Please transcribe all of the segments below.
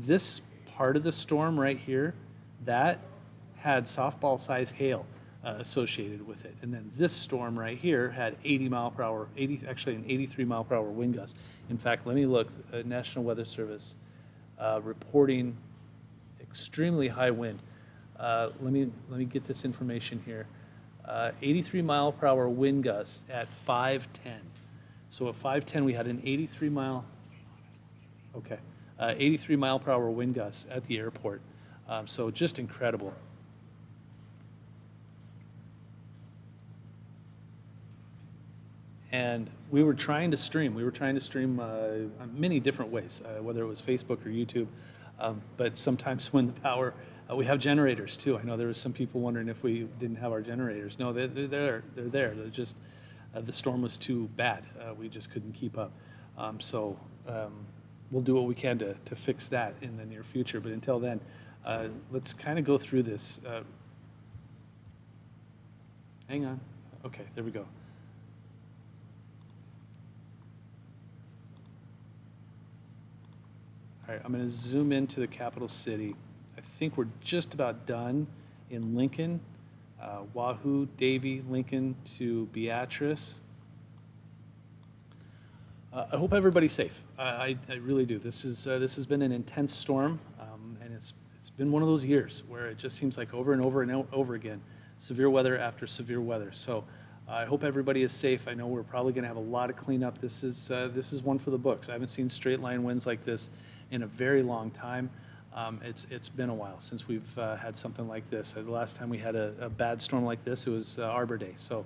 this part of the storm right here, that had softball size hail associated with it. And then this storm right here had 80 mile per hour, actually an 83 mile per hour wind gust. In fact, let me look, National Weather Service reporting extremely high wind. Let me get this information here. 83 mile per hour wind gust at 5:10. So at 5:10 we had an 83 mile. Okay, 83 mile per hour wind gusts at the airport. So just incredible. And we were trying to stream. We were trying to stream many different ways, whether it was Facebook or YouTube. But sometimes when the power, we have generators too. I know there was some people wondering if we didn't have our generators. No, they're there. They're just, the storm was too bad. We just couldn't keep up. So we'll do what we can to fix that in the near future. But until then, let's kind of go through this. Hang on. Okay, there we go. All right, I'm going to zoom into the capital city. I think we're just about done in Lincoln, Wahoo, Davie, Lincoln to Beatrice. I hope everybody's safe. I really do. This has been an intense storm, and it's been one of those years where it just seems like over and over and over again, severe weather after severe weather. So I hope everybody is safe. I know we're probably going to have a lot of cleanup. This is one for the books. I haven't seen straight line winds like this in a very long time. It's been a while since we've had something like this. The last time we had a bad storm like this, it was Arbor Day. So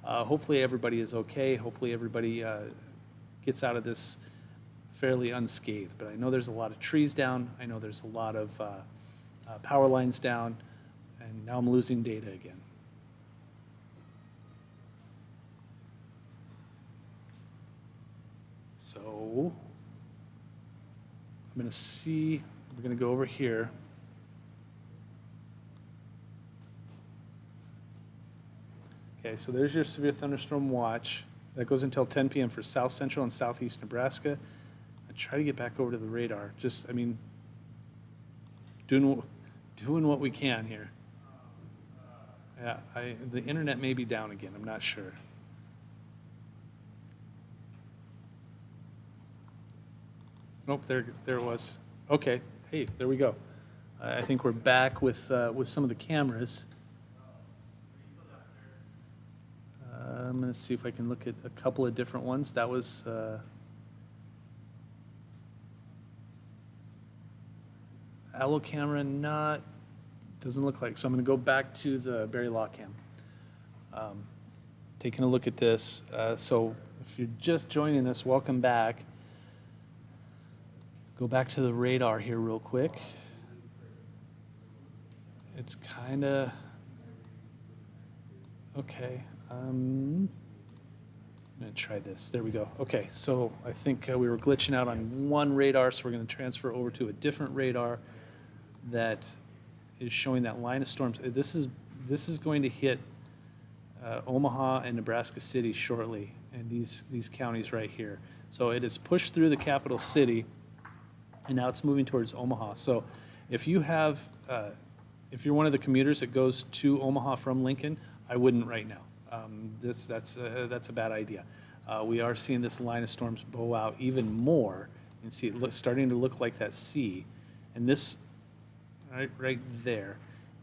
hopefully everybody is okay. Hopefully everybody gets out of this fairly unscathed. But I know there's a lot of trees down. I know there's a lot of power lines down. And now I'm losing data again. So I'm going to see, we're going to go over here. Okay, so there's your severe thunderstorm watch. That goes until 10 p.m. for south central and southeast Nebraska. I try to get back over to the radar. Just, I mean, doing what we can here. Yeah, the internet may be down again. I'm not sure. Nope, there it was. Okay, hey, there we go. I think we're back with some of the cameras. I'm going to see if I can look at a couple of different ones. That was Allo camera, doesn't look like. So I'm going to go back to the Barry Law cam. Taking a look at this. So if you're just joining us, welcome back. Go back to the radar here real quick. It's kind of, okay. I'm going to try this. There we go. Okay, so I think we were glitching out on one radar, so we're going to transfer over to a different radar that is showing that line of storms. This is going to hit Omaha and Nebraska City shortly, and these counties right here. So it is pushed through the capital city, and now it's moving towards Omaha. So if you have, if you're one of the commuters that goes to Omaha from Lincoln, I wouldn't right now. That's a bad idea. We are seeing this line of storms bow out even more. You can see it starting to look like that C, and this right there.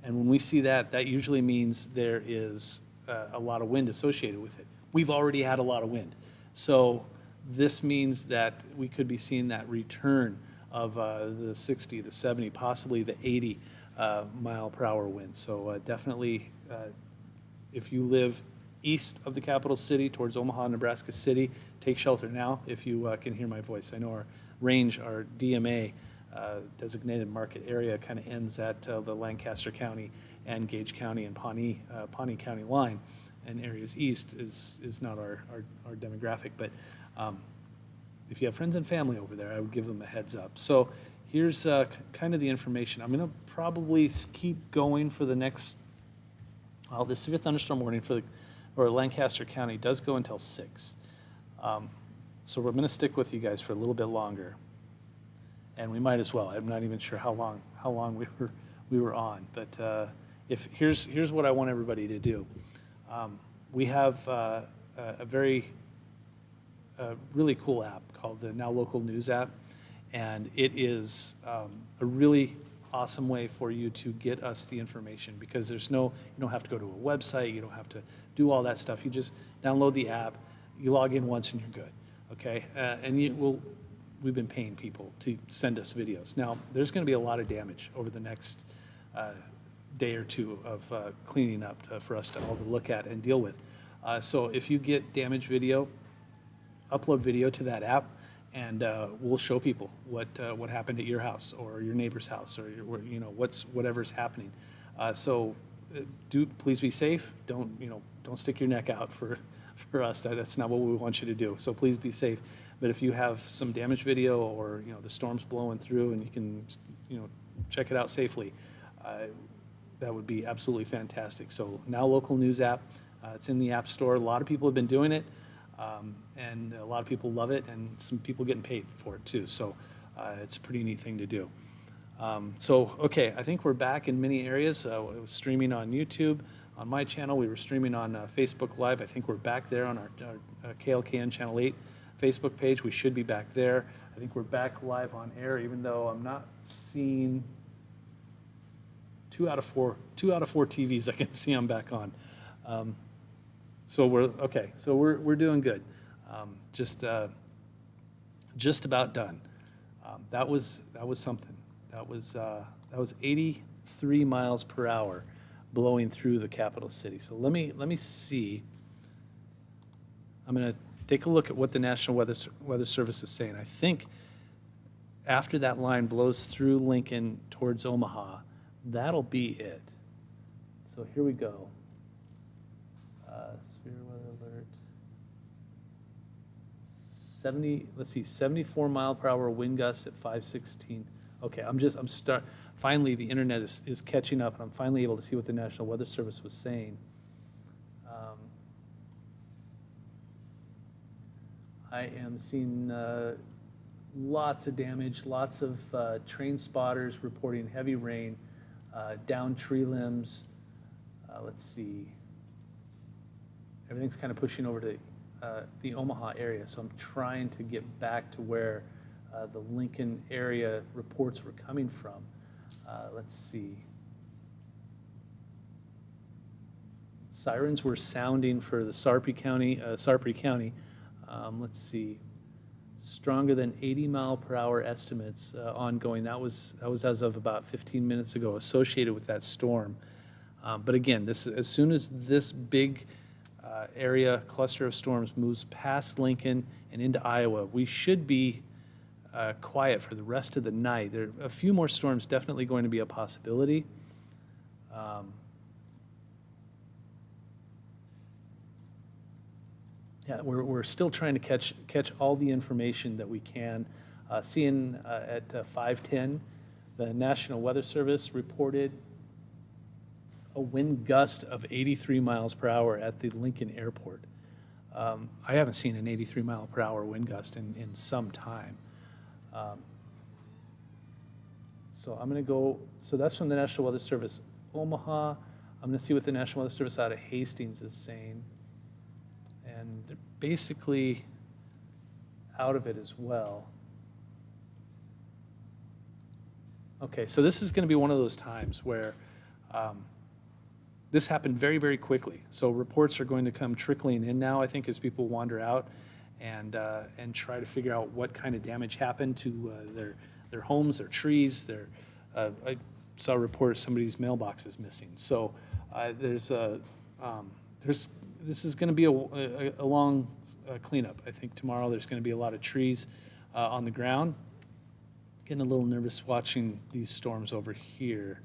And when we see that, that usually means there is a lot of wind associated with it. We've already had a lot of wind, so this means that we could be seeing that return of the 60, the 70, possibly the 80 mile per hour wind. So definitely, if you live east of the capital city towards Omaha, Nebraska City, take shelter now if you can hear my voice. I know our range, our DMA, designated market area, kind of ends at the Lancaster County and Gage County and Pawnee County line, and areas east is not our demographic. But if you have friends and family over there, I would give them a heads up. So here's kind of the information. I'm going to probably keep going for the next, well, the severe thunderstorm warning for Lancaster County does go until 6. So we're going to stick with you guys for a little bit longer. and we might as well. I'm not even sure how long we were on, but if here's what I want everybody to do. We have a very really cool app called the Now Local News app, and it is a really awesome way for you to get us the information, because you don't have to go to a website, you don't have to do all that stuff. You just download the app, you log in once, and you're good. Okay, and we've been paying people to send us videos. Now, there's going to be a lot of damage over the next day or two of cleaning up for us to all to look at and deal with. So if you get damaged video, upload video to that app, and we'll show people what happened at your house or your neighbor's house, or whatever's happening. So please be safe. Don't stick your neck out for us. That's not what we want you to do. So please be safe. But if you have some damaged video, or the storm's blowing through and you can check it out safely, that would be absolutely fantastic. So Now Local News app, it's in the App Store. A lot of people have been doing it, and a lot of people love it, and some people getting paid for it too. So it's a pretty neat thing to do. Okay, I think we're back in many areas. It was streaming on YouTube. On my channel, we were streaming on Facebook Live. I think we're back there on our KLKN Channel 8 Facebook page. We should be back there. I think we're back live on air, even though I'm not seeing two out of four TVs I can see I'm back on. So we're okay. So we're doing good. Just about done. That was something. That was 83 miles per hour blowing through the capital city. So let me see. I'm going to take a look at what the National Weather Service is saying. I think after that line blows through Lincoln towards Omaha, that'll be it. So here we go. Severe weather alert. 74 mile per hour wind gusts at 5:16. Okay, finally the internet is catching up, and I'm finally able to see what the National Weather Service was saying. I am seeing lots of damage, lots of train spotters reporting heavy rain, down tree limbs. Let's see. Everything's kind of pushing over to the Omaha area, so I'm trying to get back to where the Lincoln area reports were coming from. Let's see. Sirens were sounding for the Sarpy County. Let's see. Stronger than 80 mile per hour estimates ongoing. That was as of about 15 minutes ago, associated with that storm. But again, as soon as this big area cluster of storms moves past Lincoln and into Iowa, we should be quiet for the rest of the night. There are a few more storms definitely going to be a possibility. Yeah, we're still trying to catch all the information that we can. Seeing at 5:10, the National Weather Service reported a wind gust of 83 miles per hour at the Lincoln Airport. I haven't seen an 83 mile per hour wind gust in some time. So I'm going to go, so that's from the National Weather Service Omaha. I'm going to see what the National Weather Service out of Hastings is saying. And they're basically out of it as well. Okay, so this is going to be one of those times where this happened very, very quickly. So reports are going to come trickling in now, I think, as people wander out and try to figure out what kind of damage happened to their homes, their trees. I saw a report of somebody's mailbox is missing. So this is going to be a long cleanup. I think tomorrow there's going to be a lot of trees on the ground. Getting a little nervous watching these storms over here,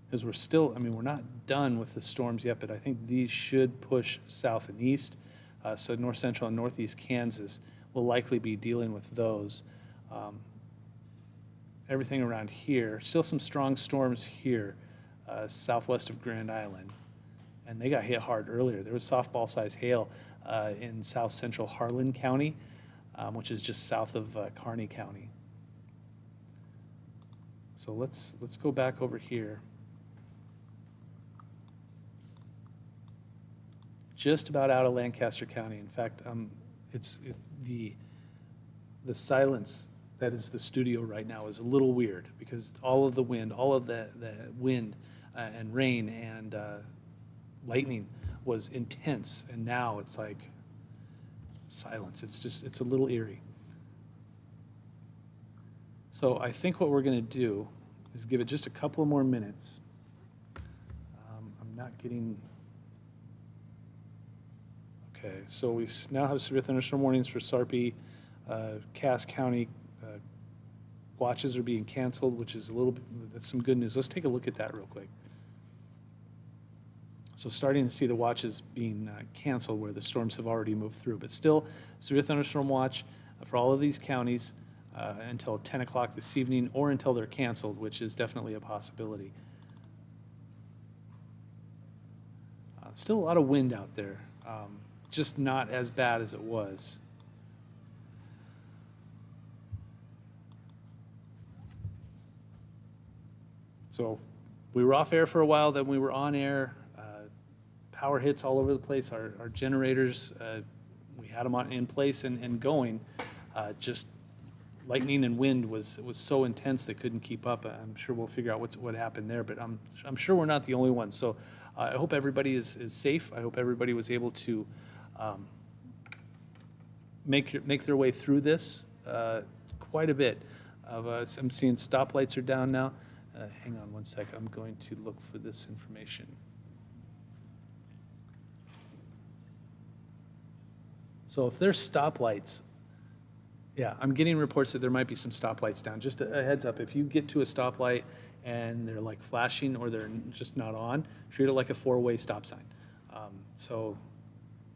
because we're not done with the storms yet, but I think these should push south and east. So north central and northeast Kansas will likely be dealing with those. Everything around here, still some strong storms here, southwest of Grand Island. And they got hit hard earlier. There was softball-sized hail in south central Harlan County, which is just south of Kearney County. So let's go back over here. Just about out of Lancaster County. In fact, the silence that is the studio right now is a little weird because all of the wind, and rain and lightning was intense, and now it's like silence. It's a little eerie. So I think what we're going to do is give it just a couple of more minutes. I'm not getting. Okay, so we now have severe thunderstorm warnings for Sarpy, Cass County. Watches are being canceled, which is that's some good news. Let's take a look at that real quick. So starting to see the watches being canceled where the storms have already moved through, but still severe thunderstorm watch for all of these counties until 10 o'clock this evening or until they're canceled, which is definitely a possibility. Still a lot of wind out there, just not as bad as it was. So we were off air for a while, then we were on air. Power hits all over the place. Our generators, we had them in place and going. Just lightning and wind was so intense they couldn't keep up. I'm sure we'll figure out what happened there, but I'm sure we're not the only ones. So I hope everybody is safe. I hope everybody was able to make their way through this quite a bit. I'm seeing stoplights are down now. Hang on one sec. I'm going to look for this information. So if there's stoplights, yeah, I'm getting reports that there might be some stoplights down. Just a heads up, if you get to a stoplight and they're like flashing or they're just not on, treat it like a four-way stop sign. So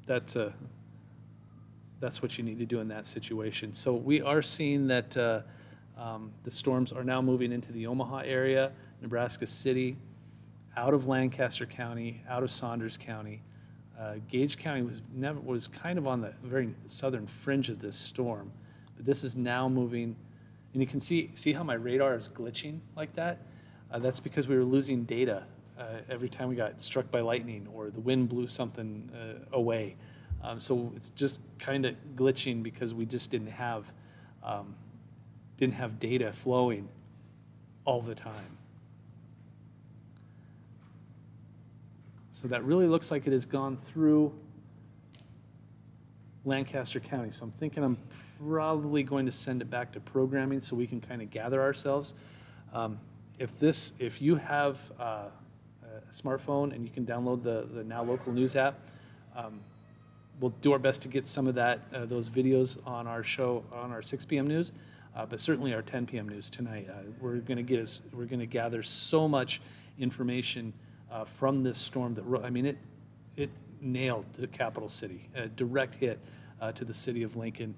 that's what you need to do in that situation. So we are seeing that the storms are now moving into the Omaha area, Nebraska City, out of Lancaster County, out of Saunders County. Gage County was kind of on the very southern fringe of this storm, but this is now moving, and you can see how my radar is glitching like that. That's because we were losing data every time we got struck by lightning or the wind blew something away. So it's just kind of glitching because we just didn't have data flowing all the time. So that really looks like it has gone through Lancaster County. So I'm thinking I'm probably going to send it back to programming so we can kind of gather ourselves. If you have a smartphone and you can download the Now Local News app, we'll do our best to get some of those videos on our show, on our 6 p.m. news, but certainly our 10 p.m. news tonight. We're going to gather so much information from this storm that it nailed the capital city, a direct hit to the city of Lincoln.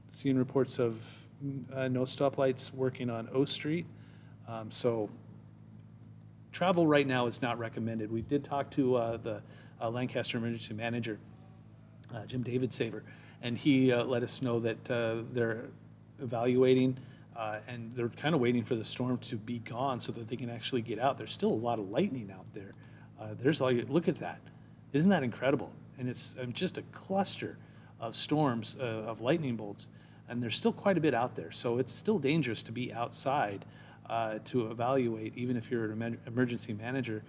Seeing reports of no stoplights working on O Street, so travel right now is not recommended. We did talk to the Lancaster emergency manager, Jim David Saber, and he let us know that they're evaluating and they're kind of waiting for the storm to be gone so that they can actually get out. There's still a lot of lightning out there. Look at that. Isn't that incredible? And it's just a cluster of storms of lightning bolts, and there's still quite a bit out there. So it's still dangerous to be outside to evaluate, even if you're an emergency manager,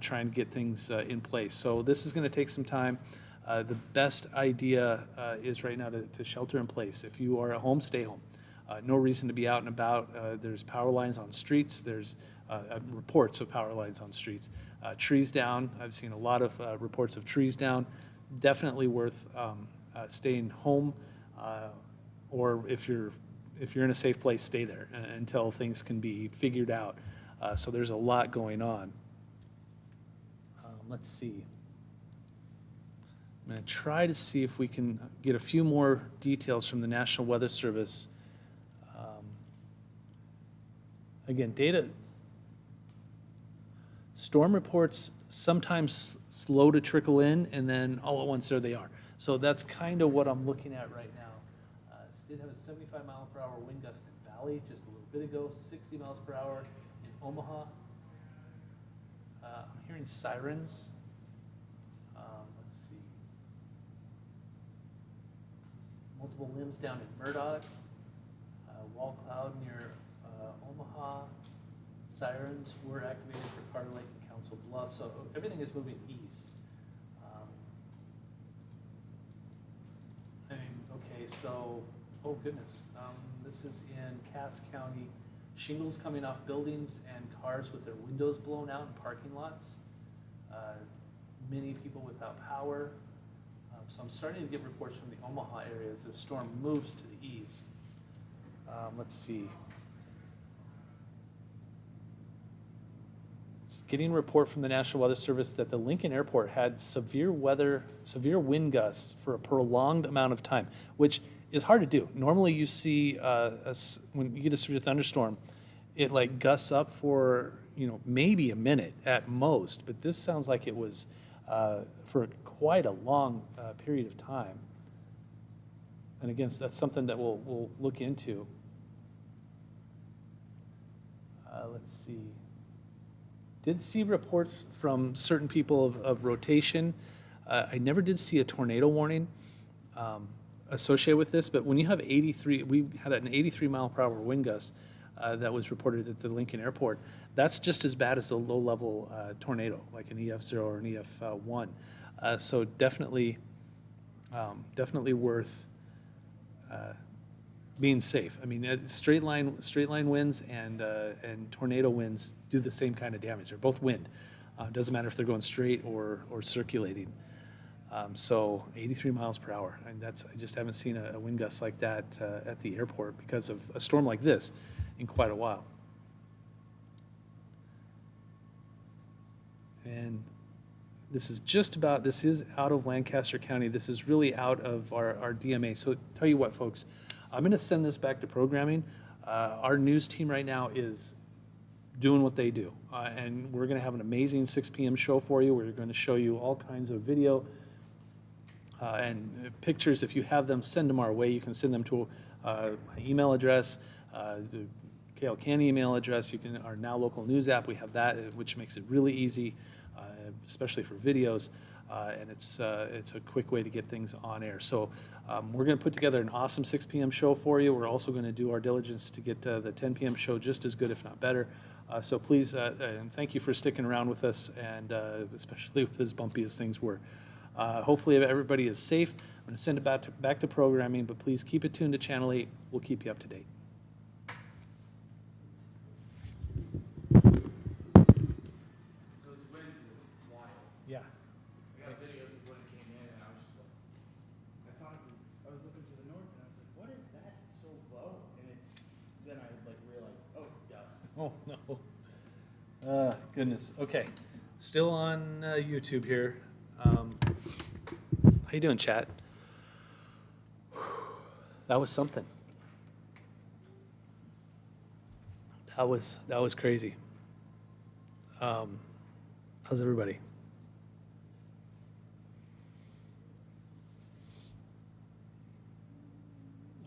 trying to get things in place. So this is going to take some time. The best idea is right now to shelter in place. If you are at home, stay home. No reason to be out and about. There's power lines on streets. There's reports of power lines on streets. Trees down. I've seen a lot of reports of trees down. Definitely worth staying home, or if you're in a safe place, stay there until things can be figured out. So there's a lot going on. Let's see. I'm going to try to see if we can get a few more details from the National Weather Service. Again, data, storm reports sometimes slow to trickle in, and then all at once there they are. So that's kind of what I'm looking at right now. Did have a 75 mile per hour wind gust in Valley just a little bit ago, 60 miles per hour in Omaha. I'm hearing sirens. Let's see. Multiple limbs down in Murdoch. Wall cloud near Omaha. Sirens were activated for Carter Lake and Council Bluffs. So everything is moving east. Okay, so, oh goodness. This is in Cass County. Shingles coming off buildings and cars with their windows blown out in parking lots. Many people without power. So I'm starting to get reports from the Omaha area as the storm moves to the east. Let's see. Getting a report from the National Weather Service that the Lincoln Airport had severe wind gusts for a prolonged amount of time, which is hard to do. Normally you see when you get a severe thunderstorm, it like gusts up for, maybe a minute at most, but this sounds like it was for quite a long period of time. And again, that's something that we'll look into. Let's see. Did see reports from certain people of rotation. I never did see a tornado warning associated with this, but when you have 83, we had an 83 mile per hour wind gust that was reported at the Lincoln Airport. That's just as bad as a low level tornado, like an EF0 or an EF1. So definitely worth being safe. I mean, straight line winds and tornado winds do the same kind of damage. They're both wind. Doesn't matter if they're going straight or circulating. So 83 miles per hour. And I just haven't seen a wind gust like that at the airport because of a storm like this in quite a while. And this is out of Lancaster County. This is really out of our DMA. So tell you what, folks, I'm going to send this back to programming. Our news team right now is doing what they do. And we're going to have an amazing 6 p.m. show for you. We're going to show you all kinds of video and pictures. If you have them, send them our way. You can send them to my email address, the KL Candy email address. Our Now Local News app, we have that, which makes it really easy, especially for videos. And it's a quick way to get things on air. So we're going to put together an awesome 6 p.m. show for you. We're also going to do our diligence to get the 10 p.m. show just as good, if not better. So please, and thank you for sticking around with us, and especially with as bumpy as things were. Hopefully everybody is safe. I'm going to send it back to programming, but please keep it tuned to Channel 8. We'll keep you up to date. Yeah. I got videos of when it came in, and I was just like, I was looking to the north, and I was like, what is that? It's so low, and then I realized, oh, it's dust. Oh, no. Goodness. Okay. Still on YouTube here. How you doing, chat? That was something. That was crazy. How's everybody?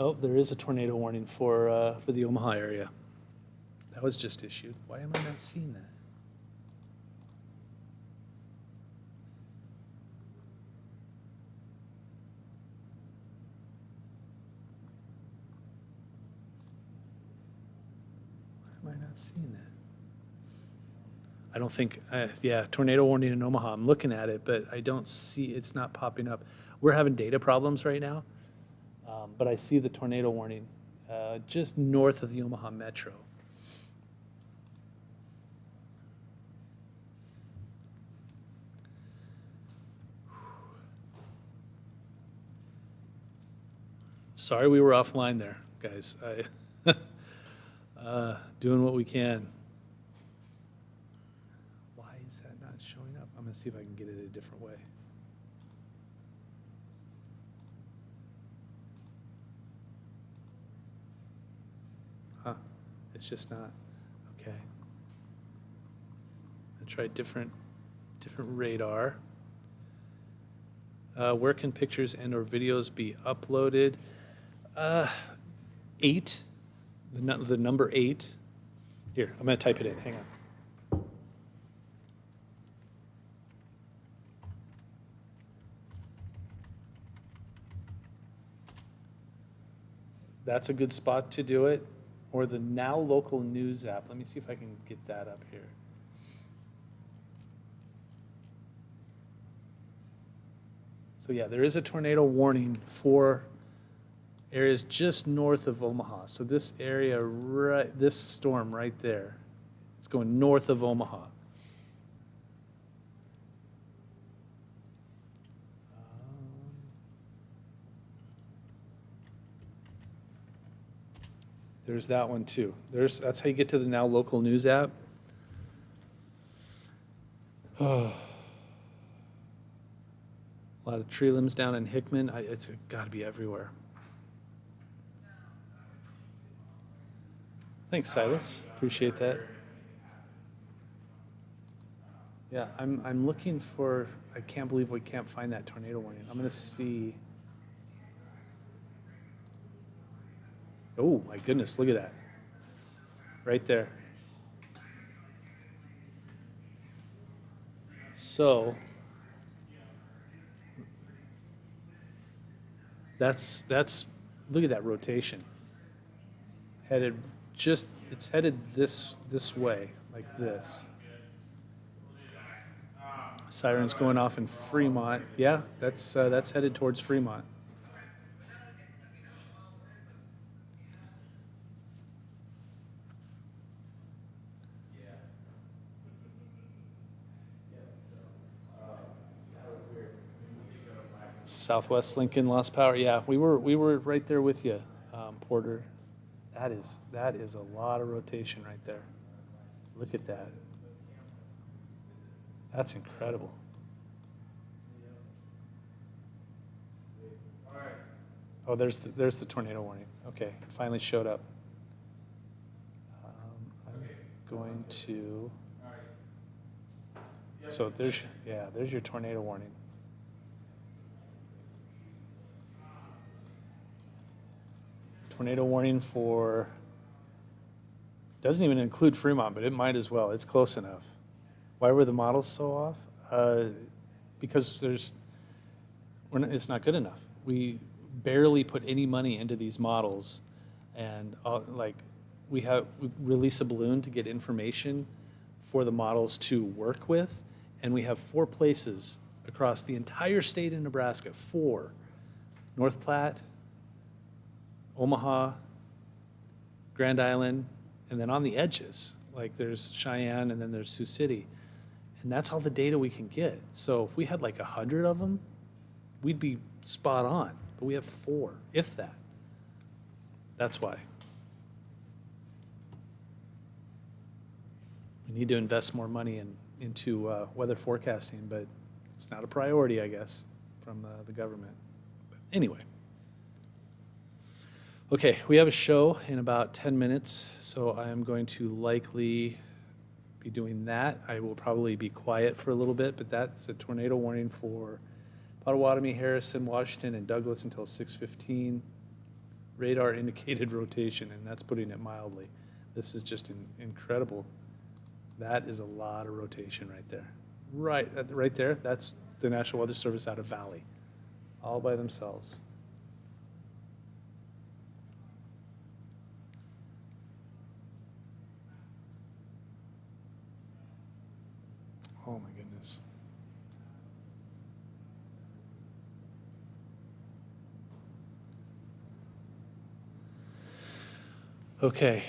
Oh, there is a tornado warning for the Omaha area. That was just issued. Why am I not seeing that? Why am I not seeing that? I don't think, yeah, tornado warning in Omaha. I'm looking at it, but I don't see, it's not popping up. We're having data problems right now. But I see the tornado warning just north of the Omaha Metro. Sorry we were offline there, guys. Doing what we can. Why is that not showing up? I'm going to see if I can get it a different way. It's just not. Okay. I tried different radar. Where can pictures and/or videos be uploaded? 8 the number 8. Here, I'm going to type it in. Hang on. That's a good spot to do it. Or the Now Local News app. Let me see if I can get that up here. So yeah, there is a tornado warning for areas just north of Omaha. So this area, this storm right there, it's going north of Omaha. There's that one too. That's how you get to the Now Local News app. Oh. A lot of tree limbs down in Hickman. It's got to be everywhere. Thanks, Silas. Appreciate that. Yeah, I'm looking for. I can't believe we can't find that tornado warning. I'm gonna see. Oh my goodness! Look at that. Right there. So that's look at that rotation. It's headed this way, like this. Sirens going off in Fremont. Yeah, that's headed towards Fremont. Southwest Lincoln lost power. Yeah, we were right there with you, Porter. That is a lot of rotation right there. Look at that. That's incredible. Oh, there's the tornado warning. Okay, it finally showed up. I'm going to. So there's your tornado warning. Tornado warning for, doesn't even include Fremont, but it might as well. It's close enough. Why were the models so off? Because it's not good enough. We barely put any money into these models, and we release a balloon to get information for the models to work with, and we have 4 places across the entire state of Nebraska, 4, North Platte, Omaha, Grand Island, and then on the edges, like there's Cheyenne and then there's Sioux City. And that's all the data we can get. So if we had like 100 of them, we'd be spot on. But we have 4, if that. That's why. We need to invest more money into weather forecasting, but it's not a priority, I guess, from the government. But anyway. Okay, we have a show in about 10 minutes, so I am going to likely be doing that. I will probably be quiet for a little bit, but that's a tornado warning for Potawatomi, Harrison, Washington, and Douglas until 6:15. Radar indicated rotation, and that's putting it mildly. This is just incredible. That is a lot of rotation right there. Right there, that's the National Weather Service out of Valley, all by themselves. Oh my goodness. Okay.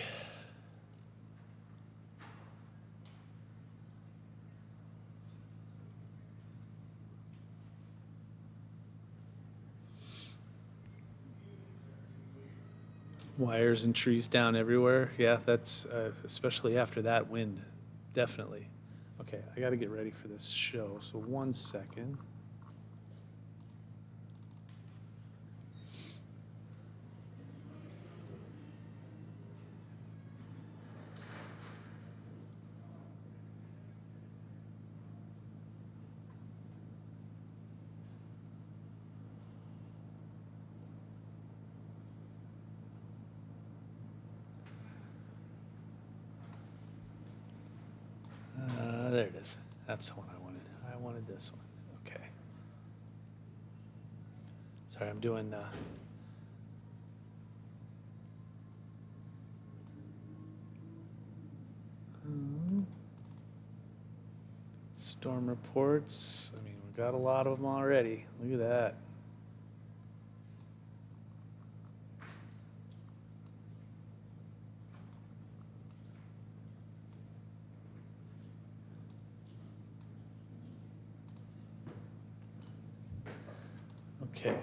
Wires and trees down everywhere. Yeah, that's especially after that wind, definitely. Okay, I got to get ready for this show, so 1 second. it is. That's the one I wanted. I wanted this one. Okay. Sorry, I'm doing. Storm reports. I mean, we've got a lot of them already. Look at that. Okay.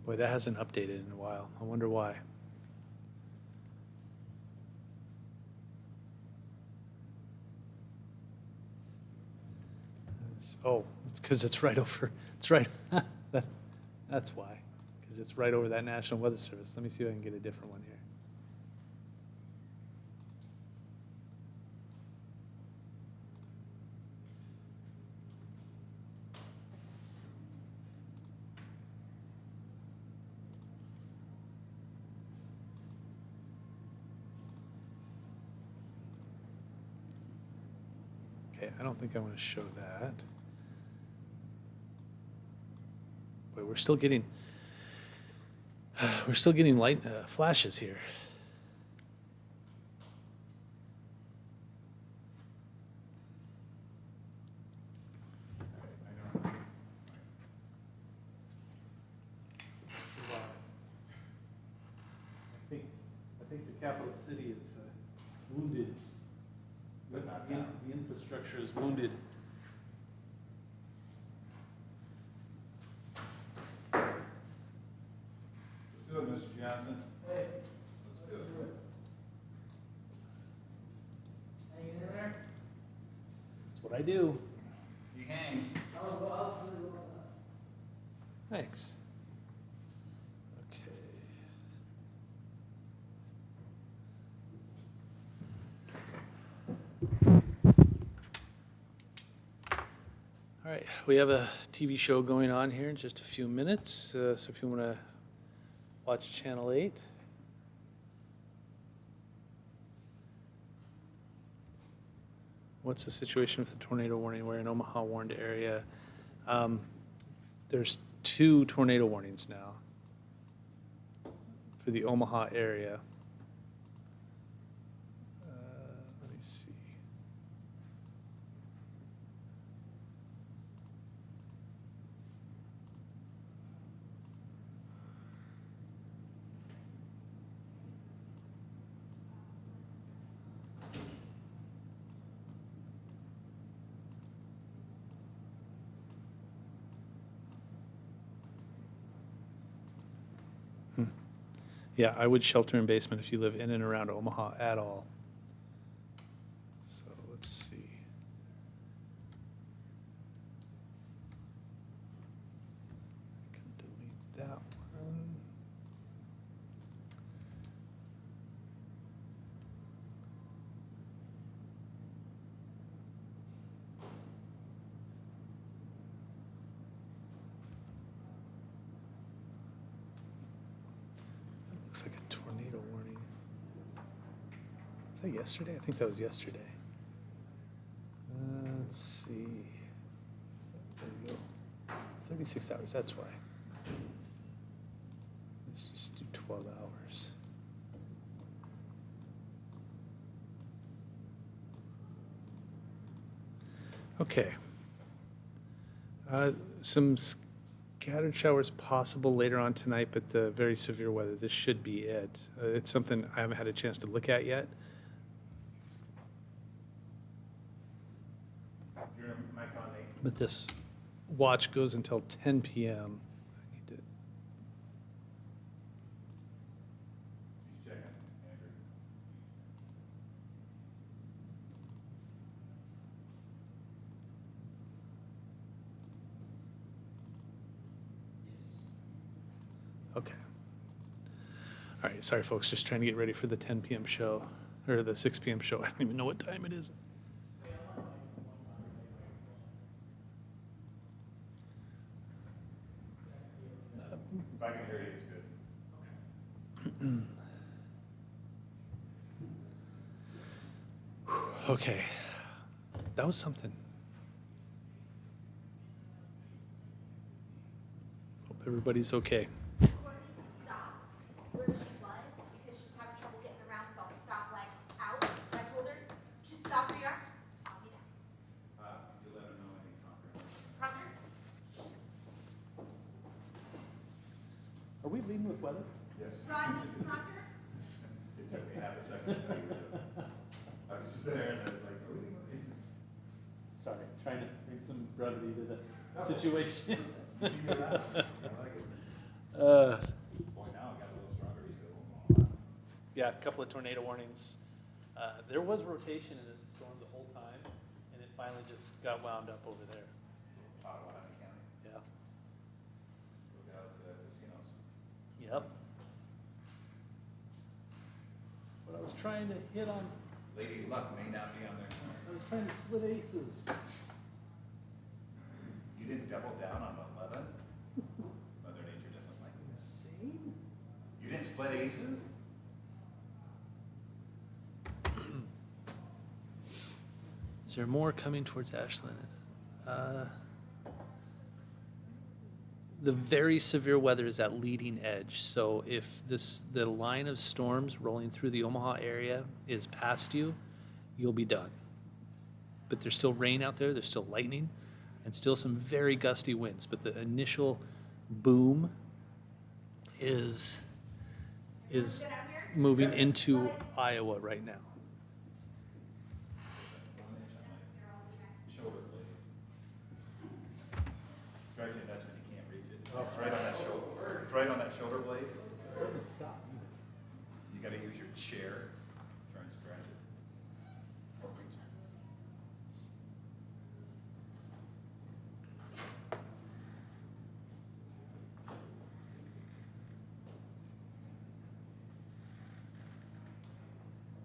Boy, that hasn't updated in a while. I wonder why. Oh, it's because it's right over. It's right. That's why. Because it's right over that National Weather Service. Let me see if I can get a different one here. Okay, I don't think I want to show that. But we're still getting light flashes here. I think the capital city is wounded. The infrastructure is wounded. Let's do it, Mr. Johnson. Hey. Let's do it. Hanging in there? That's what I do. He hangs. I'll go out to the. Thanks. Okay. All right, we have a TV show going on here in just a few minutes. So if you want to watch Channel 8. What's the situation with the tornado warning? We're in Omaha warned area. There's 2 tornado warnings now for the Omaha area. Let me see. Yeah, I would shelter in basement if you live in and around Omaha at all. So let's see. I can delete that one. Looks like a tornado warning. Is that yesterday? I think that was yesterday. Let's see. There we go. 36 hours, that's why. Let's just do 12 hours. Okay. Some scattered showers possible later on tonight, but the very severe weather, this should be it. It's something I haven't had a chance to look at yet. Your mic on, Nate. But this watch goes until 10 p.m. I need to. He's checking, Andrew. Okay. All right, sorry folks, just trying to get ready for the 10 p.m. show, or the 6 p.m. show. I don't even know what time it is. If I can hear you, it's good. Okay, that was something. Hope everybody's okay. Courtney stopped where she was because she's having trouble getting around with all the stoplights out. So I told her, just stop where you are. I'll be there. You let them know I need comprehensive. Proctor? Are we leading with weather? Yes. Rodney, Proctor? It took me half a second to figure it out. I was just there and I was like, are we leaving? Sorry, trying to bring some brevity to the No. situation. You see me laugh? I like it. Boy, now it got a little stronger. He's got a little more. Yeah, a couple of tornado warnings. There was rotation in this storm the whole time, and it finally just got wound up over there. Ottawa County. Yeah. Look out casinos. Yep. What I was trying to hit on, Lady Luck may not be on there. I was trying to split aces. You didn't double down on 11? Mother Nature doesn't like this. Same? You didn't split aces? Is there more coming towards Ashland? The very severe weather is at leading edge. So if the line of storms rolling through the Omaha area is past you, you'll be done. But there's still rain out there, there's still lightning, and still some very gusty winds. But the initial boom is Get out here. moving into Iowa right now. 1 inch on my shoulder blade. Right there, that's when you can't reach it. It's right on that shoulder. It's right on that shoulder blade. It doesn't stop either. You gotta use your chair, try and stretch it. Or reach it.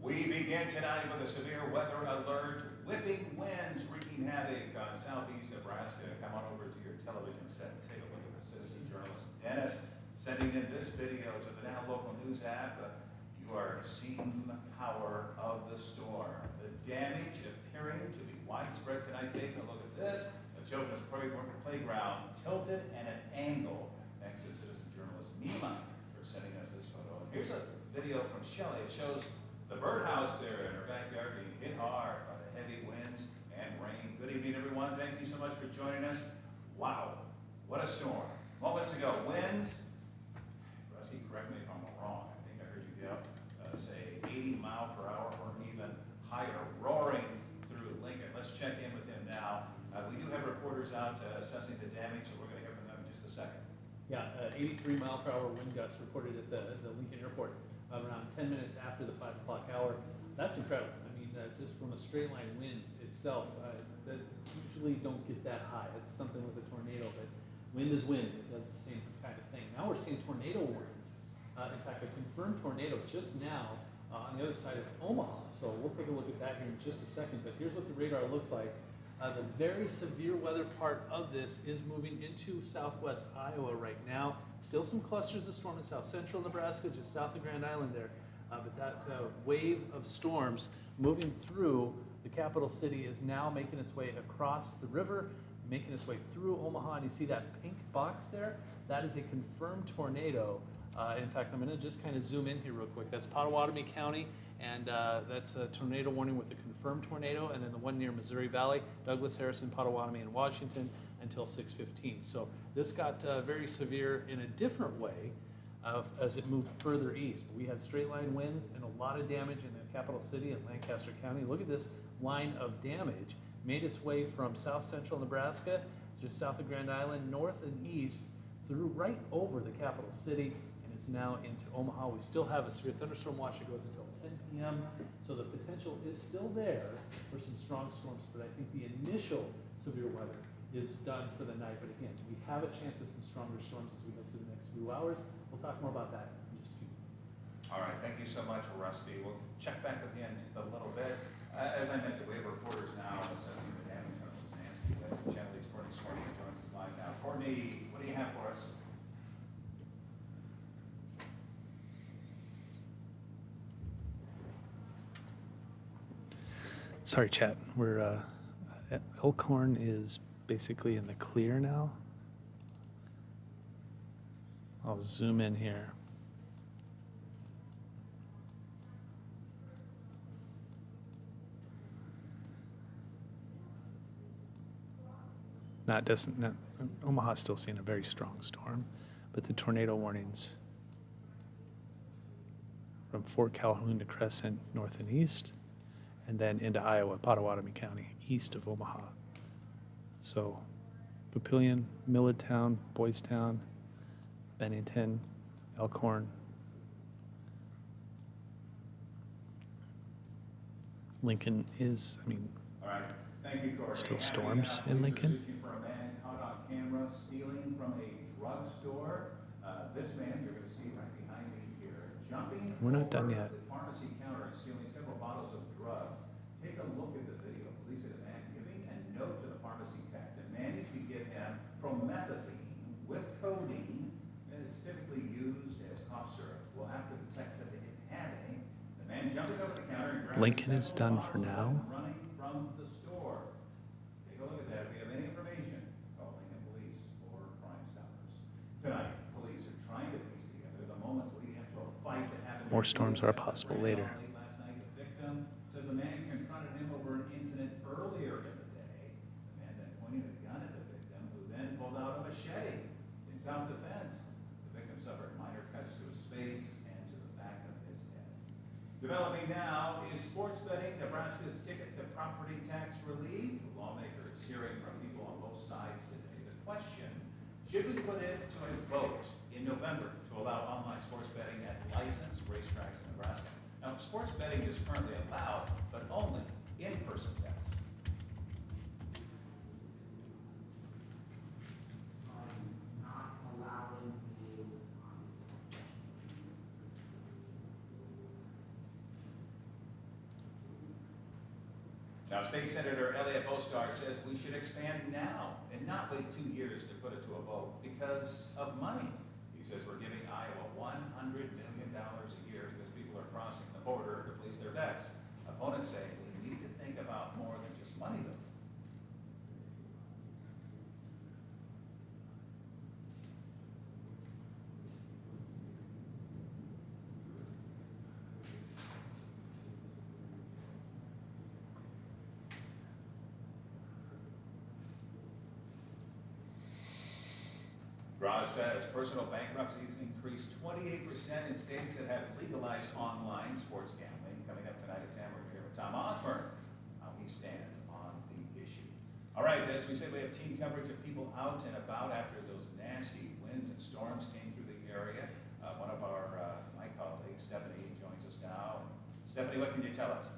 We begin tonight with a severe weather alert. Whipping winds wreaking havoc on southeast Nebraska. Come on over to your television set and take a look at the citizen journalist Dennis sending in this video to the Now Local News app. You are seeing the power of the storm. The damage appearing to be widespread tonight. Taking a look at this. The children's playground tilted at an angle. Thanks to citizen journalist Mima for sending us this photo. Here's a video from Shelley. It shows the birdhouse there in her backyard being hit hard by the heavy winds and rain. Good evening, everyone. Thank you so much for joining us. Wow, what a storm. Moments ago, winds, Rusty, correct me if I'm wrong, I think I heard you say 80 mile per hour or even higher, roaring through Lincoln. Let's check in with him now. We do have reporters out assessing the damage, so we're going to hear from them in just a second. Yeah, 83 mile per hour wind gusts reported at the Lincoln Airport around 10 minutes after the 5 o'clock hour. That's incredible. I mean, just from a straight line wind itself, that usually don't get that high. It's something with a tornado, but wind is wind. It does the same kind of thing. Now we're seeing tornado warnings. In fact, a confirmed tornado just now on the other side of Omaha. So we'll take a look at that here in just a second. But here's what the radar looks like. The very severe weather part of this is moving into southwest Iowa right now. Still some clusters of storm in south central Nebraska, just south of Grand Island there. But that wave of storms moving through the capital city is now making its way across the river, making its way through Omaha. And you see that pink box there? That is a confirmed tornado. In fact, I'm going to just kind of zoom in here real quick. That's Potawatomi County, and that's a tornado warning with a confirmed tornado, and then the one near Missouri Valley, Douglas, Harrison, Potawatomi, and Washington until 6:15. So this got very severe in a different way as it moved further east. We had straight line winds and a lot of damage in the capital city in Lancaster County. Look at this line of damage. Made its way from south central Nebraska, just south of Grand Island, north and east, through right over the capital city, and is now into Omaha. We still have a severe thunderstorm watch that goes until 10 p.m., so the potential is still there for some strong storms, but I think the initial severe weather is done for the night. But again, we have a chance of some stronger storms as we go through the next few hours. We'll talk more about that in just a few minutes. All right, thank you so much, Rusty. We'll check back with you in just a little bit. As I mentioned, we have reporters now assessing the damage from those nasty winds. Channel 8's Courtney Swarty joins us live now. Courtney, what do you have for us? Sorry, chat. We're Elkhorn is basically in the clear now. I'll zoom in here. Omaha's still seeing a very strong storm, but the tornado warnings from Fort Calhoun to Crescent, north and east, and then into Iowa, Pottawatomie County, east of Omaha. So Papillion, Millertown, Boys Town, Bennington, Elkhorn, Lincoln is, All right, thank you, Courtney. Still Happy, storms in police are Lincoln? searching for a man caught on camera stealing from a drugstore. This man, you're going to see right behind me here, jumping We're not done over yet. the pharmacy counter and stealing several bottles of drugs. Take a look at the video. Police had a man giving a note to the pharmacy tech to manage to give him promethazine with codeine, and it's typically used as cough syrup. Well, after the tech said they didn't have any, the man jumped over the counter and grabbed Lincoln is several done for bottles now. running from the store. Take a look at that. If you have any information, call Lincoln Police or Crime Stoppers. Tonight, police are trying to piece together the moments leading up to a fight that happened. More storms are possible later. Late last night, the victim says a man confronted him over an incident earlier in the day. The man then pointed a gun at the victim, who then pulled out a machete. In self-defense, the victim suffered minor cuts to his face and to the back of his head. Developing now is sports betting, Nebraska's ticket to property tax relief. Lawmakers hearing from people on both sides today. The question, should we put it to a vote in November to allow online sports betting at licensed racetracks in Nebraska? Now, sports betting is currently allowed, but only in-person bets. Not allowing you, Now, State Senator Elliot Bostar says we should expand now and not wait 2 years to put it to a vote because of money. He says we're giving Iowa $100 million a year because people are crossing the border to place their bets. Opponents say we need to think about more than just money, though. Ross says personal bankruptcies increased 28% in states that have legalized online sports gambling. Coming up tonight at 10, we're here with Tom Osborne, how he stands on the issue. All right, as we said, we have team coverage of people out and about after those nasty winds and storms came through the area. One of my colleagues, Stephanie, joins us now. Stephanie, what can you tell us?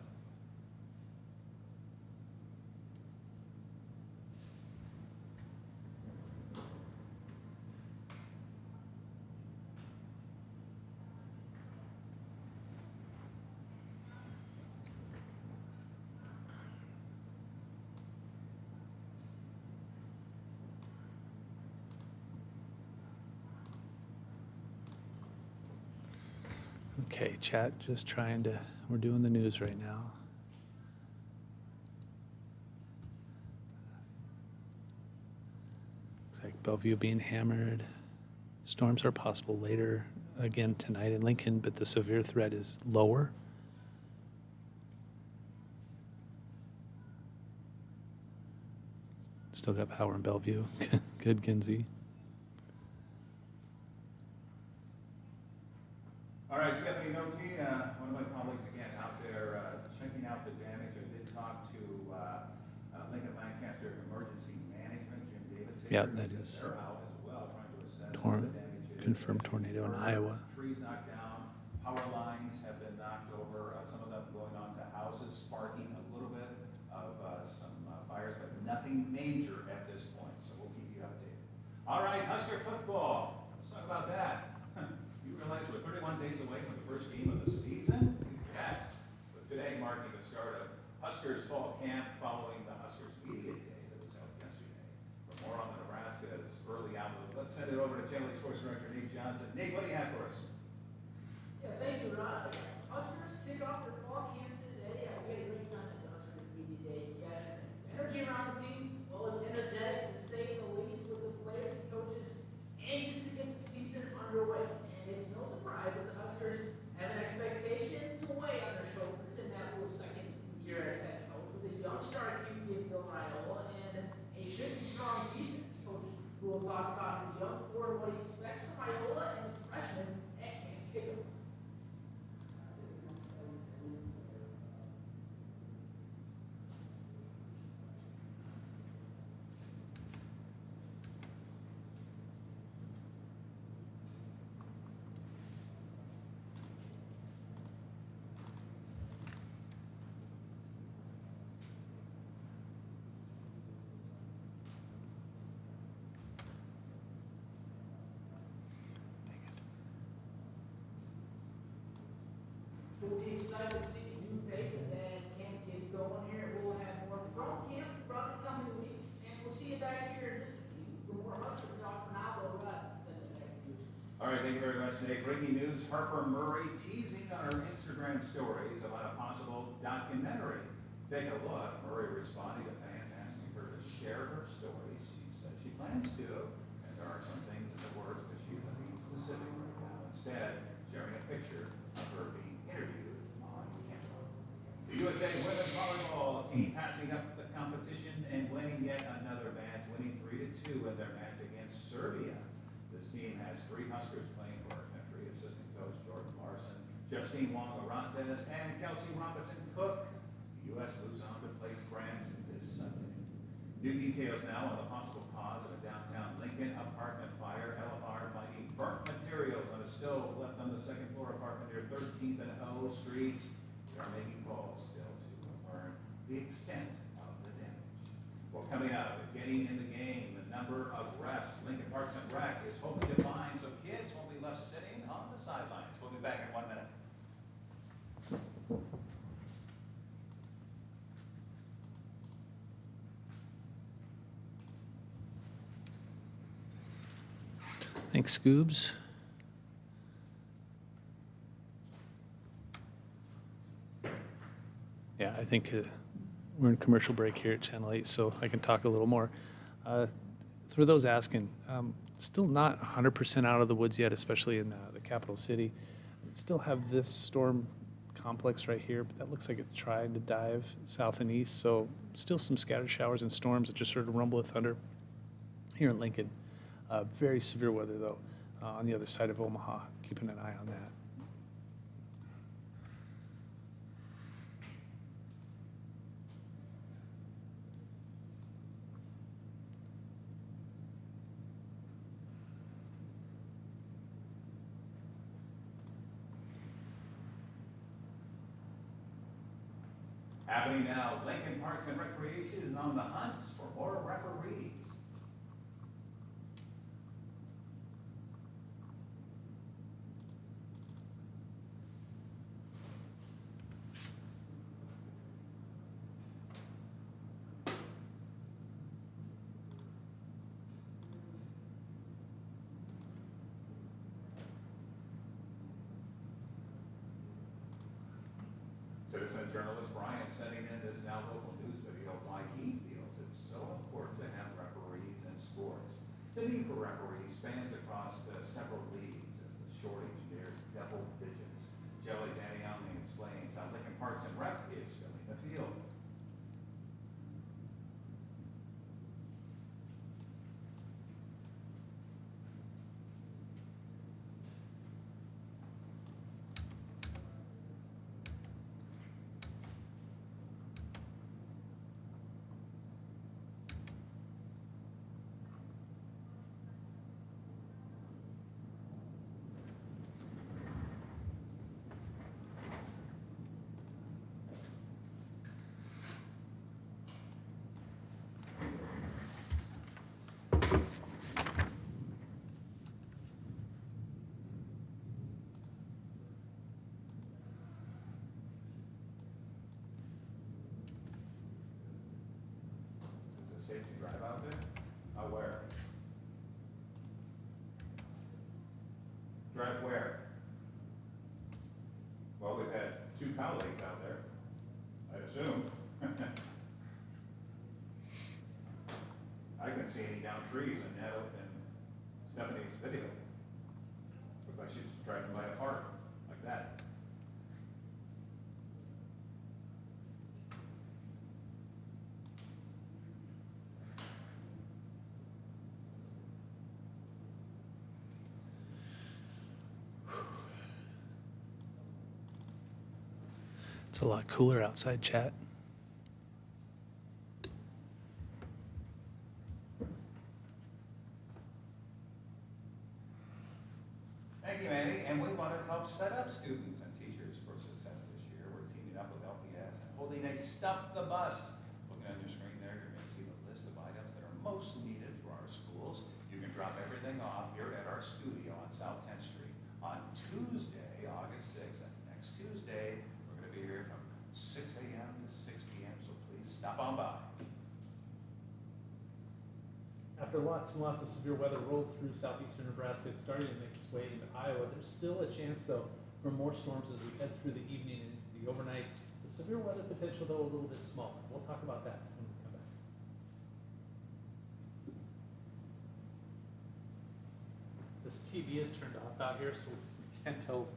Okay, chat, we're doing the news right now. Looks like Bellevue being hammered. Storms are possible later again tonight in Lincoln, but the severe threat is lower. Still got power in Bellevue. Good, Kinsey. All right, Stephanie Noty, one of my colleagues again out there checking out the damage. I did talk to Lincoln Lancaster Emergency Management, Jim Davis. Yeah, that is they're out as well trying to assess what the damage is. confirmed tornado in Iowa. Trees knocked down, power lines have been knocked over, some of them going onto houses, sparking a little bit of some fires, but nothing major at this point. All right, Husker football. Let's talk about that. You realize we're 31 days away from the first game of the season? You bet. But today marking the start of Huskers fall camp following the Huskers Media Day that was held yesterday. For more on the Nebraska's early outlook, let's send it over to Channel 8 Sports Director Nate Johnson. Nate, what do you have for us? Yeah, thank you, Ron. Huskers kick off their fall camp today. We had a great time at the Huskers Media Day yesterday. Energy around the team, well, it's energetic to say the least, with the players and coaches anxious to get the season underway. And it's no surprise that the Huskers have an expectation to weigh on their shoulders in that little second year as head coach with a young star QB in Bill Raiola and a should be strong defense. Coach who will talk about his young core and what he expects from Raiola and the freshmen at camp's kickoff. We'll be excited to see new faces as camp gets going here. We'll have more from camp throughout the coming weeks, and we'll see you back here in just a few for more Husker talk. For now, though, send it back to you. All right, thank you very much, Nate. Breaking news, Harper Murray teasing on her Instagram stories about a possible documentary. Take a look. Murray responding to fans asking her to share her story. She said she plans to, and there are some things in the works, but she isn't being specific right now. Instead, sharing a picture of her being interviewed on camera. The USA women's volleyball team passing up the competition and winning yet another match, winning 3-2 in their match against Serbia. This team has 3 Huskers playing for our country, assistant coach Jordan Larson, Justine Wong-Orantes, and Kelsey Robinson-Cook. The U.S. moves on to play France this Sunday. New details now on the possible cause of a downtown Lincoln apartment fire. LFR finding burnt materials on a stove left on the second floor apartment near 13th and O Streets. We are making calls still to learn the extent of the damage. Well, coming up, getting in the game, the number of refs Lincoln Parks and Rec is hoping to find so kids won't be left sitting on the sidelines. We'll be back in 1 minute. Thanks, Scoobs. Yeah, I think we're in commercial break here at Channel 8, so I can talk a little more. For those asking, still not 100% out of the woods yet, especially in the capital city. Still have this storm complex right here, but that looks like it's trying to dive south and east, so still some scattered showers and storms. I just heard a rumble of thunder here in Lincoln. Very severe weather, though, on the other side of Omaha. Keeping an eye on that. Happening now, Lincoln Parks and Recreation is on the hunt for more referees. Citizen journalist Brian sending in this now local news video why he feels it's so important to have referees in sports. The need for referees spans across several leagues as the shortage nears double digits. Jelly's Annie Allen explains how Lincoln Parks and Rec is filling the field. safe to drive out there? Out where? Drive where? Well, we've had 2 colleagues out there, I assume. I couldn't see any down trees in Stephanie's video. Looked like she was driving by a park, like that. It's a lot cooler outside, chat. Thank you, Andy, and we want to help set up students and teachers for success this year. We're teaming up with LPS and holding a Stuff the Bus. Looking on your screen there, you're going to see the list of items that are most needed for our schools. You can drop everything off here at our studio on South 10th Street on Tuesday, August 6th. That's next Tuesday. We're going to be here from 6 a.m. to 6 p.m., so please stop on by. After lots and lots of severe weather rolled through southeastern Nebraska, it's starting to make its way into Iowa. There's still a chance, though, for more storms as we head through the evening and into the overnight. The severe weather potential, though, a little bit smaller. We'll talk about that when we come back. This TV is turned off out here, so we can't tell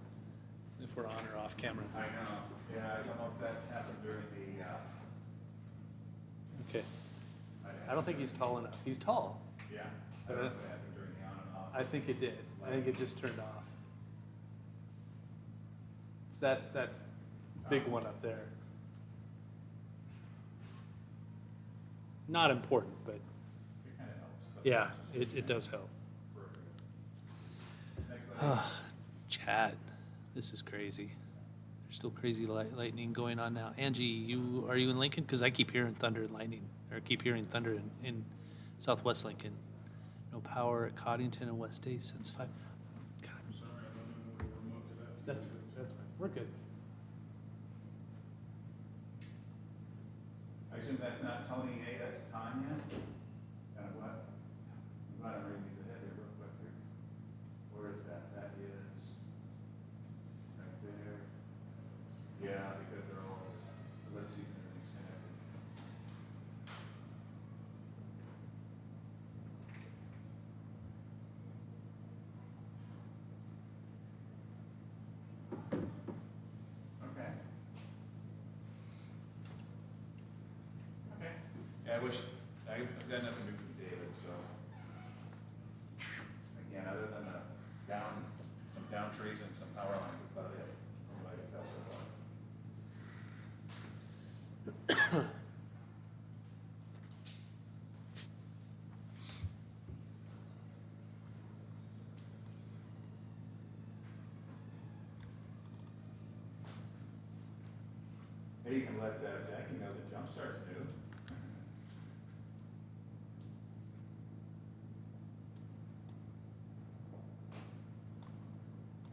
if we're on or off camera. I know. Yeah, I don't know if that happened during the, Okay. I don't think he's tall enough. He's tall. yeah, I don't know if it happened during the on and off. I think it did. I think it just turned off. It's that big one up there. Not important, but It kind of helps. yeah, it does help. Perfect. Thanks, Larry. Chat, this is crazy. There's still crazy lightning going on now. Angie, are you in Lincoln? Because I keep hearing thunder and lightning, or keep hearing thunder in Southwest Lincoln. No power at Coddington and West Day since 5. God, Sorry, I don't know when we were moved to that. that's fine. We're good. I assume that's not Tony A, that's Tanya? And what? I'm glad I'm reading these ahead here real quick here. Where is that? That is right there. Yeah, because they're all ellipses and everything's connected. Okay. Okay. Yeah, I've got nothing new from David, so. Again, other than some down trees and some power lines, that's about it. From what I can tell so far. Hey, you can let Jackie know that jump start's new.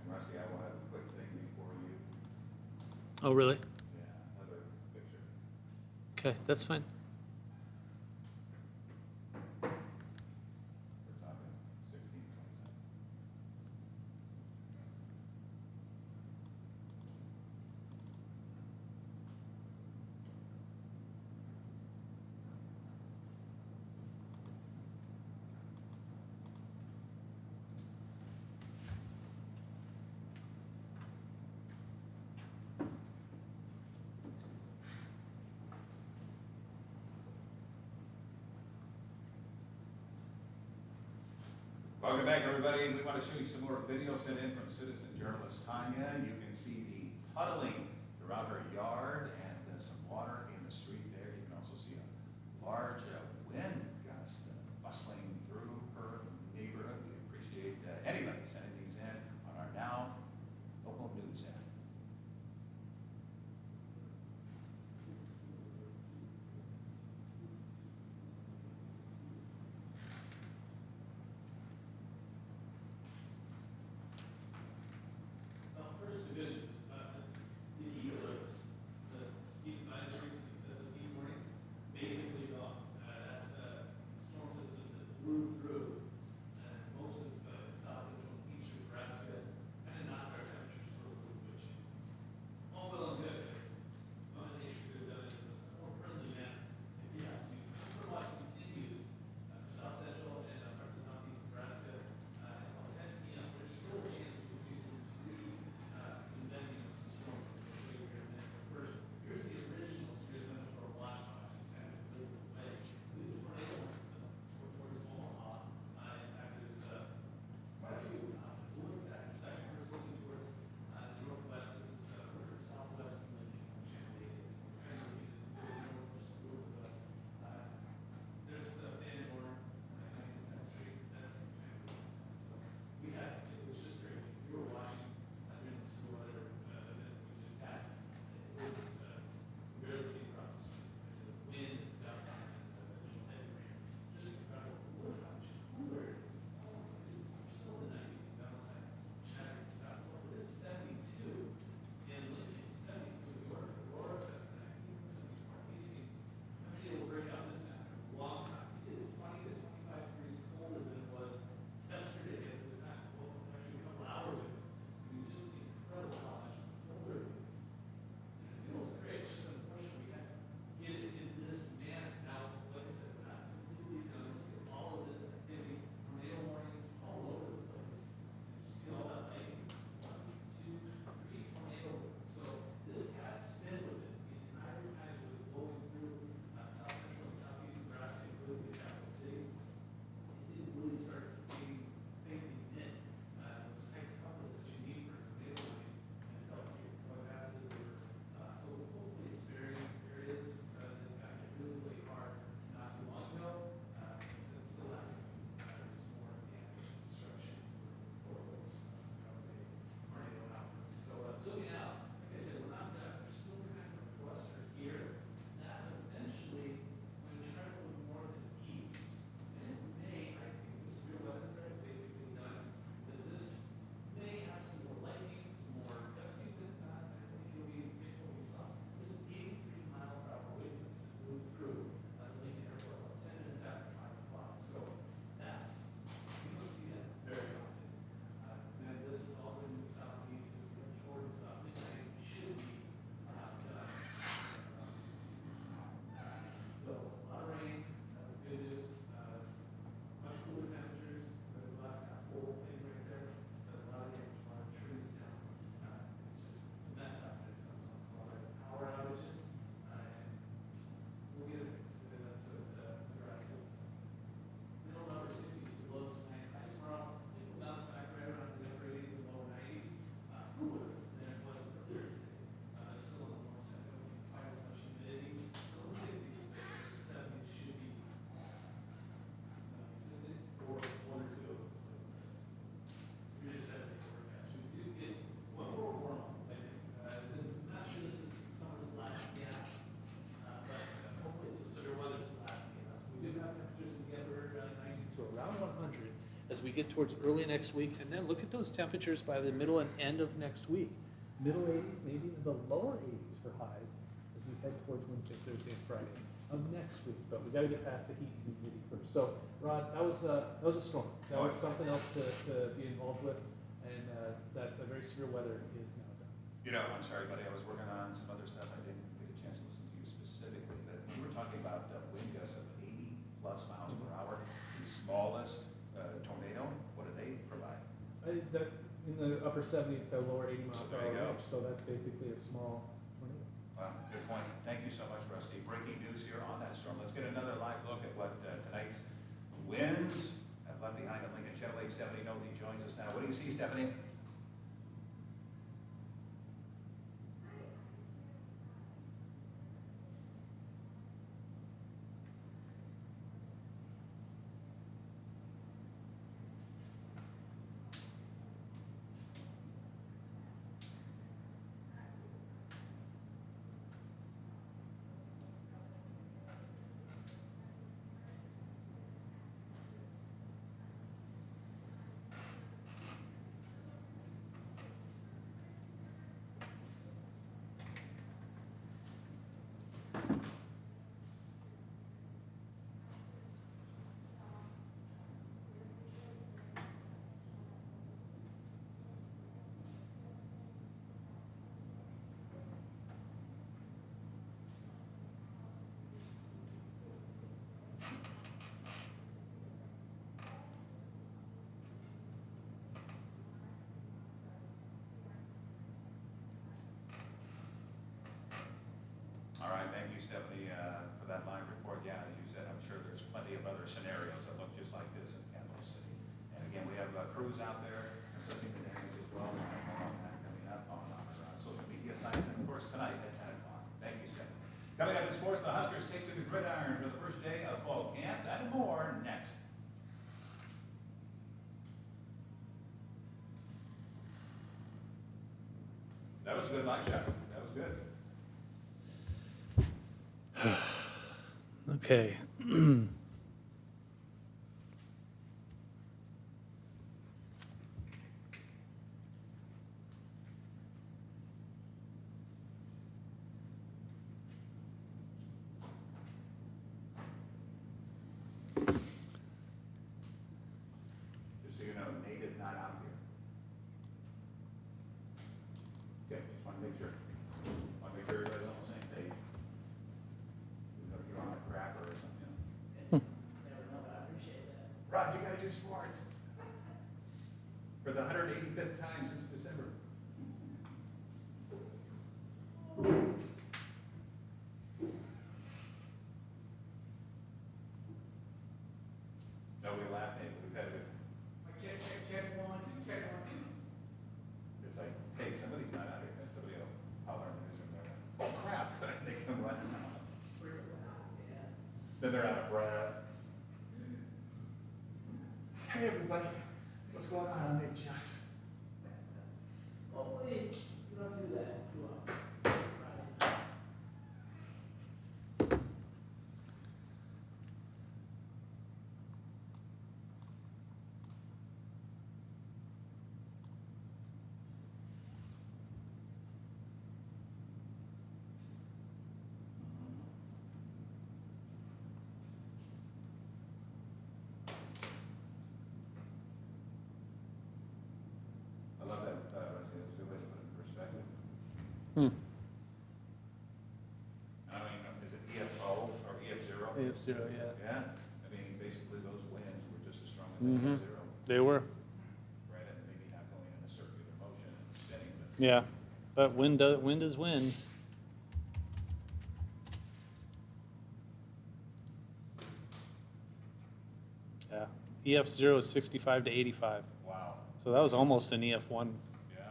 And Rusty, I will have a quick thing before you. Oh, really? Yeah, another picture. Okay, that's fine. We're talking 16, 27. Welcome back, everybody. We want to show you some more video sent in from citizen journalist Tanya. You can see the puddling throughout her yard and some water in the street there. You can also see a large wind gust bustling through her neighborhood. We appreciate anybody sending these in on our now local news app. First, the good news. The heat alerts, the heat advisories, and excessive heat warnings, basically gone. as we get towards early next week, and then look at those temperatures by the middle and end of next week. Middle 80s, maybe the lower 80s for highs as we head towards Wednesday, Thursday, and Friday of next week. But we got to get past the heat and humidity first. So, Rod, that was a storm. That was something else to be involved with, and that very severe weather is now done. You know, I'm sorry, buddy, I was working on some other stuff, I didn't get a chance to listen to you specifically, but you were talking about wind gusts of 80+ miles per hour, the smallest tornado, what do they provide? That in the upper 70 to lower 80 mile So per there you hour go. range, so that's basically a small tornado. Well, good point, thank you so much, Rusty. Breaking news here on that storm, let's get another live look at what tonight's winds have left behind at Lincoln. Channel 870 Nolte joins us now. What do you see, Stephanie? All right, thank you, Stephanie, for that live report. Yeah, as you said, I'm sure there's plenty of other scenarios that look just like this in Capital City. And again, we have crews out there assessing the damage as well. We'll have more on that coming up on our social media sites, and of course, tonight at 10 o'clock. Thank you, Stephanie. Coming up in sports, the Huskers take to the gridiron for the first day of fall camp. That and more next. That was a good live shot. That was good. Okay. Just so you know, Nate is not out here. Okay, just want to make sure. Want to make sure everybody's on the same page. You know, you're on a crapper or something. Never know, but I appreciate that. Rod, you gotta do sports. For the 185th time since December. No, we laugh, Nate, we've had it. Like, check, 1, 2, check, 1, 2. It's like, hey, somebody's not out here, and somebody will holler in the newsroom, they're like, oh crap, they come running out. Yeah. Then they're out of breath. Hey, everybody, what's going on? I'm Nate Johnson. Hopefully, you don't do that too often. Friday. I love that, Rusty, that's a good way to put it in perspective. Hmm. I don't even know, is it EFO or EF0? AF0, yeah. Yeah, I mean, basically those winds were just as strong as Mhm. EF0, They were. right? And maybe not going in a circular motion and spinning, but Yeah. But wind is wind. Yeah. EF0 is 65 to 85. wow, So that was almost an EF1. yeah.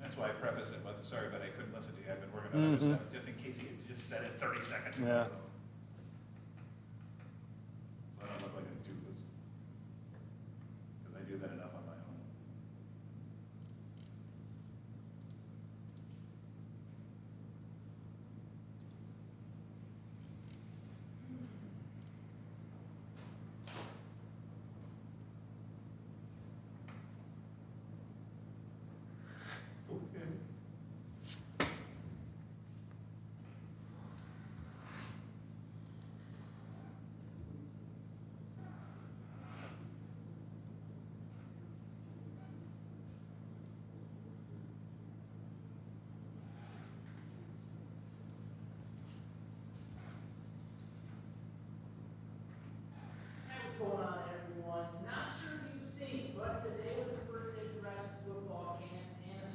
That's why I prefaced it with, sorry, but I couldn't listen to you, I've been working on other Mhm. stuff, just in case he had just said it 30 seconds ago. Yeah. So I don't look like a doofus. Because I do that enough on my own.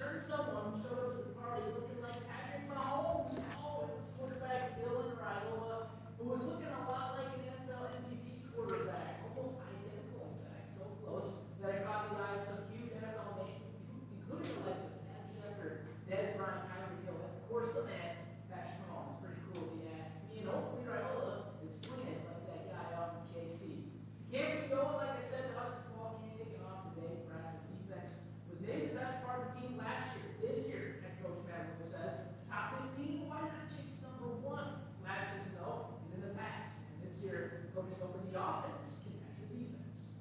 certain someone showed up to the party looking like Patrick Mahomes. Oh, it was quarterback Dylan Raiola, who was looking a lot like an NFL MVP quarterback, almost identical in fact, so close that it caught the eye of some huge NFL names, including the likes of Matt Shepard, Des Bryant, Tyreek Hill, and of course the man, Patrick Mahomes. Pretty cool if you ask me, and hopefully Raiola is slinging like that guy out in KC. Can't be going, like I said, the Husker football game kicking off today. Nebraska defense was maybe the best part of the team last year. This year, head coach Matt Rhule says, top 15, why not chase number 1? Last season, though, is in the past. And this year, coach is hoping the offense can match the defense.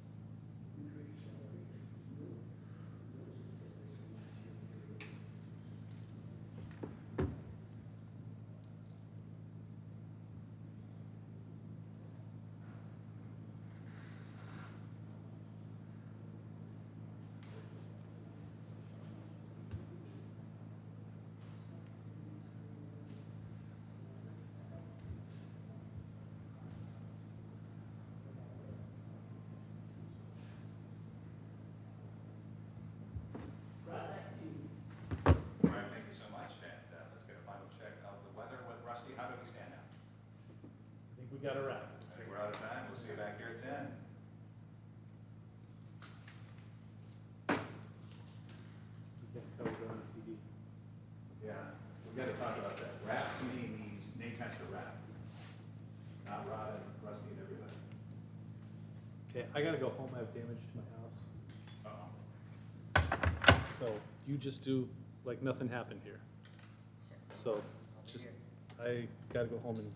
Right back to you. All right, thank you so much, and let's get a final check of the weather with Rusty. How do we stand now? I think we got it right. I think we're out of time. We'll see you back here at 10. We can't cover it on TV. Yeah, we got to talk about that. Rap to me means Nate Tester rap, not Rod and Rusty and everybody. Okay, I gotta go home. I have damage to my house. Uh-oh. So you just do like nothing happened here. So just, I gotta go home and